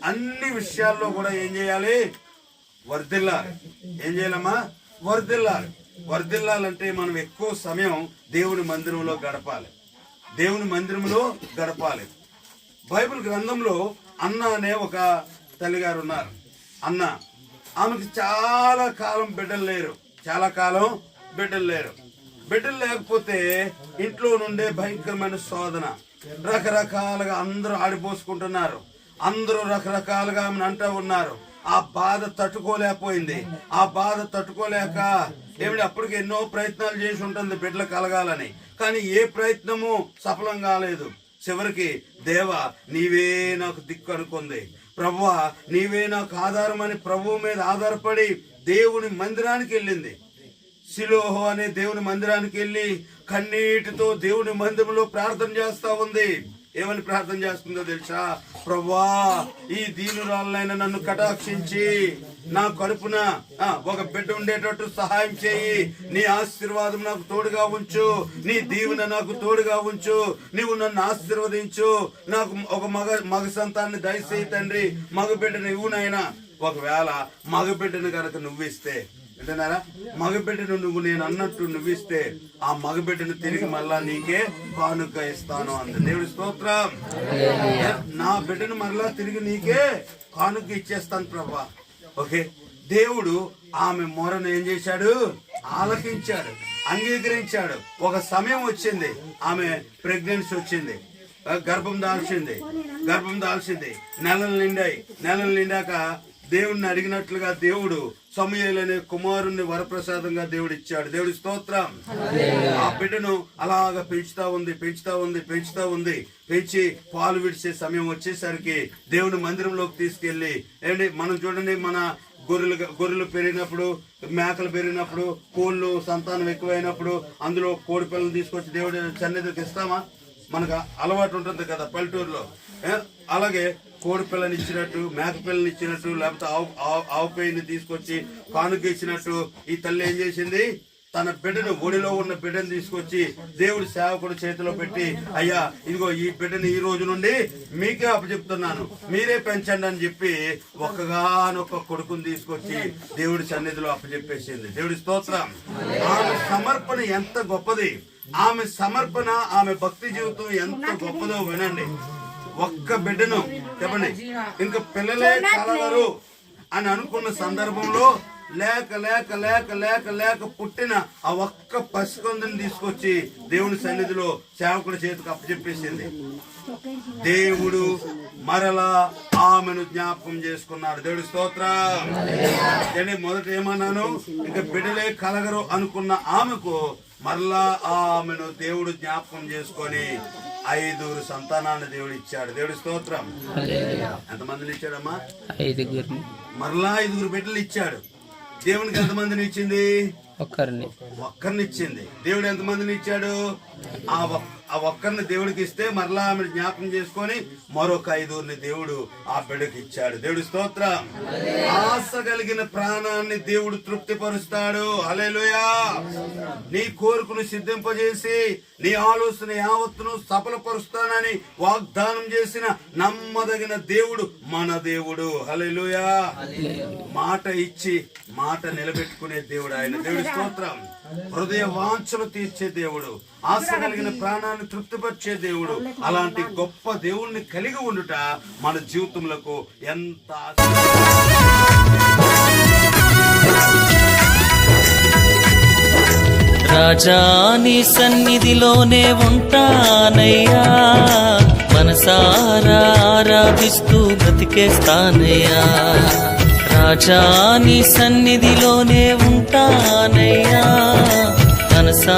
అన్ని విషయాల్లో కూడా ఏం చేయాలి? వర్ధిల్లాలి. ఏం చేయాలమ్మా? వర్ధిల్లాలి. వర్ధిల్లాలంటే మనం ఎక్కువ సమయం దేవుని మందిరంలో గడపాలి. దేవుని మందిరంలో గడపాలి. బైబిల్ గ్రంథంలో అన్న అనే ఒక తల్లిగారు ఉన్నారు. అన్న, ఆమెకి చాలా కాలం బిడ్డలు లేరు. బిడ్డలు లేకపోతే ఇంట్లో నుండే భయంకరమైన శోధన, రకరకాలుగా అందరూ ఆడిపోసుకుంటున్నారు. అందరూ రకరకాలుగా ఆమెను అంటూ ఉన్నారు. ఆ బాధ తట్టుకోలేకపోయింది. ఆ బాధ తట్టుకోలేక అప్పటికి ఎన్నో ప్రయత్నాలు చేసి ఉంటుంది బిడ్డలు కలగాలని. కానీ ఏ ప్రయత్నము సఫలం కాలేదు. చివరికి దేవా నీవే నాకు దిక్కు అనుకుంది. ప్రభువా నీవే నాకు ఆధారం అని ప్రభువు మీద ఆధారపడి దేవుని మందిరానికి వెళ్ళింది. సిలోహో అనే దేవుని మందిరానికి వెళ్ళి కన్నీటితో దేవుని మందిరంలో ప్రార్థన చేస్తా ఉంది. ఏమని ప్రార్థన చేస్తుందో తెలుసా? ప్రభువా ఈ దీనురాలనైనా నన్ను కటాక్షించి నా కడుపున ఒక బిడ్డ ఉండేటట్టు సహాయం చేయి. నీ ఆశీర్వాదం నాకు తోడుగా ఉంచు. నీ దీవెన నాకు తోడుగా ఉంచు. నీవు నన్ను ఆశీర్వదించు. నాకు ఒక మగ సంతాన్ని దయచేయి తండ్రి. మగ బిడ్డను ఇవ్వునైనా. ఒకవేళ మగ బిడ్డను కనుక నువ్విస్తే, అంటున్నారా, మగబిడ్డను నువ్వు నేను అన్నట్టు నువ్విస్తే ఆ మగబిడ్డను తిరిగి మళ్ళా నీకే కానుక ఇస్తాను అంది. దేవుడి స్తోత్రం. నా బిడ్డను మరలా తిరిగి నీకే కానుక ఇచ్చేస్తాను ప్రభా. ఓకే, దేవుడు ఆమె మొరను ఏం చేశాడు? ఆలకించాడు, అంగీకరించాడు. ఒక సమయం వచ్చింది, ఆమె ప్రెగ్నెన్సీ వచ్చింది, గర్భం దాల్చింది. నెలలు నిండాక దేవుడిని అడిగినట్లుగా దేవుడు సమూయేలు అనే కుమారుణ్ణి వరప్రసాదంగా దేవుడు ఇచ్చాడు. దేవుడి స్తోత్రం. ఆ బిడ్డను అలాగా పెంచుతా ఉంది. పెంచి పాలు విడిచే సమయం వచ్చేసరికి దేవుని మందిరంలోకి తీసుకెళ్లి మనం చూడండి, మన గొర్రెలు పెరిగినప్పుడు, మేకలు పెరిగినప్పుడు, కోళ్ళు సంతానం ఎక్కువైనప్పుడు అందులో కోడి పిల్లలు తీసుకొచ్చి దేవుడి సన్నిధికి ఇస్తామా? మనకు అలవాటు ఉంటుంది కదా పల్లెటూరులో. అలాగే కోడి పిల్లని ఇచ్చినట్టు, మేక పిల్లని ఇచ్చినట్టు, లేకపోతే ఆవు పేయిని తీసుకొచ్చి కానుక ఇచ్చినట్టు ఈ తల్లి ఏం చేసింది? తన బిడ్డను, ఒడిలో ఉన్న బిడ్డను తీసుకొచ్చి దేవుడి సేవకుడు చేతిలో పెట్టి, అయ్యా ఇదిగో ఈ బిడ్డని ఈ రోజు నుండి మీకే అప్పచెప్తున్నాను, మీరే పెంచండి అని చెప్పి ఒక్కగానొక్క కొడుకుని తీసుకొచ్చి దేవుడి సన్నిధిలో అప్పచెప్పేసింది. దేవుడి స్తోత్రం. ఆమె సమర్పణ ఎంత గొప్పది! ఆమె సమర్పణ, ఆమె భక్తి జీవితం ఎంత గొప్పదో వినండి. ఒక్క బిడ్డను చెప్పండి, ఇంకా పిల్లలే కలగరు అని అనుకున్న సందర్భంలో లేక పుట్టిన ఆ ఒక్క పసికొందని తీసుకొచ్చి దేవుని సన్నిధిలో సేవకుడి చేతికి అప్పచెప్పేసింది. దేవుడు మరలా ఆమెను జ్ఞాపకం చేసుకున్నాడు. దేవుడి స్తోత్రం. మొదట ఏమన్నాను? ఇంకా బిడ్డలే కలగరు అనుకున్న ఆమెకు మరలా ఆమెను దేవుడు జ్ఞాపకం చేసుకొని 5 సంతానాన్ని దేవుడు ఇచ్చాడు. దేవుడి స్తోత్రం. ఎంతమందిని ఇచ్చాడమ్మా? 5. మరలా 5 బిడ్డలు ఇచ్చాడు. దేవునికి ఎంతమందిని ఇచ్చింది? ఒక్కరిని ఇచ్చింది. దేవుడు ఎంతమందిని ఇచ్చాడు? ఆ ఒక్కరిని దేవుడికి ఇస్తే మరలా ఆమె జ్ఞాపకం చేసుకొని మరొక 5 దేవుడు ఆ బిడ్డకి ఇచ్చాడు. దేవుడి స్తోత్రం. ఆశ కలిగిన ప్రాణాన్ని దేవుడు తృప్తిపరుస్తాడు. హల్లెలూయా. నీ కోరికను సిద్ధింపజేసి నీ ఆలోచన యావత్తును సఫలపరుస్తానని వాగ్దానం చేసిన నమ్మదగిన దేవుడు మన దేవుడు. హల్లెలూయా. మాట ఇచ్చి మాట నిలబెట్టుకునే దేవుడు ఆయన. దేవుడి స్తోత్రం. హృదయ వాంఛలు తీర్చే దేవుడు, ఆశ కలిగిన ప్రాణాన్ని తృప్తిపరిచే దేవుడు. అలాంటి గొప్ప దేవుణ్ణి కలిగి ఉండుట మన జీవితంలో ఎంత రాజా నీ సన్నిధిలోనే ఉంటానయ్యా, మనసారా ఆరాధిస్తూ బ్రతికేస్తానయ్యా. రాజా నీ సన్నిధిలోనే ఉంటానయ్యా, మనసా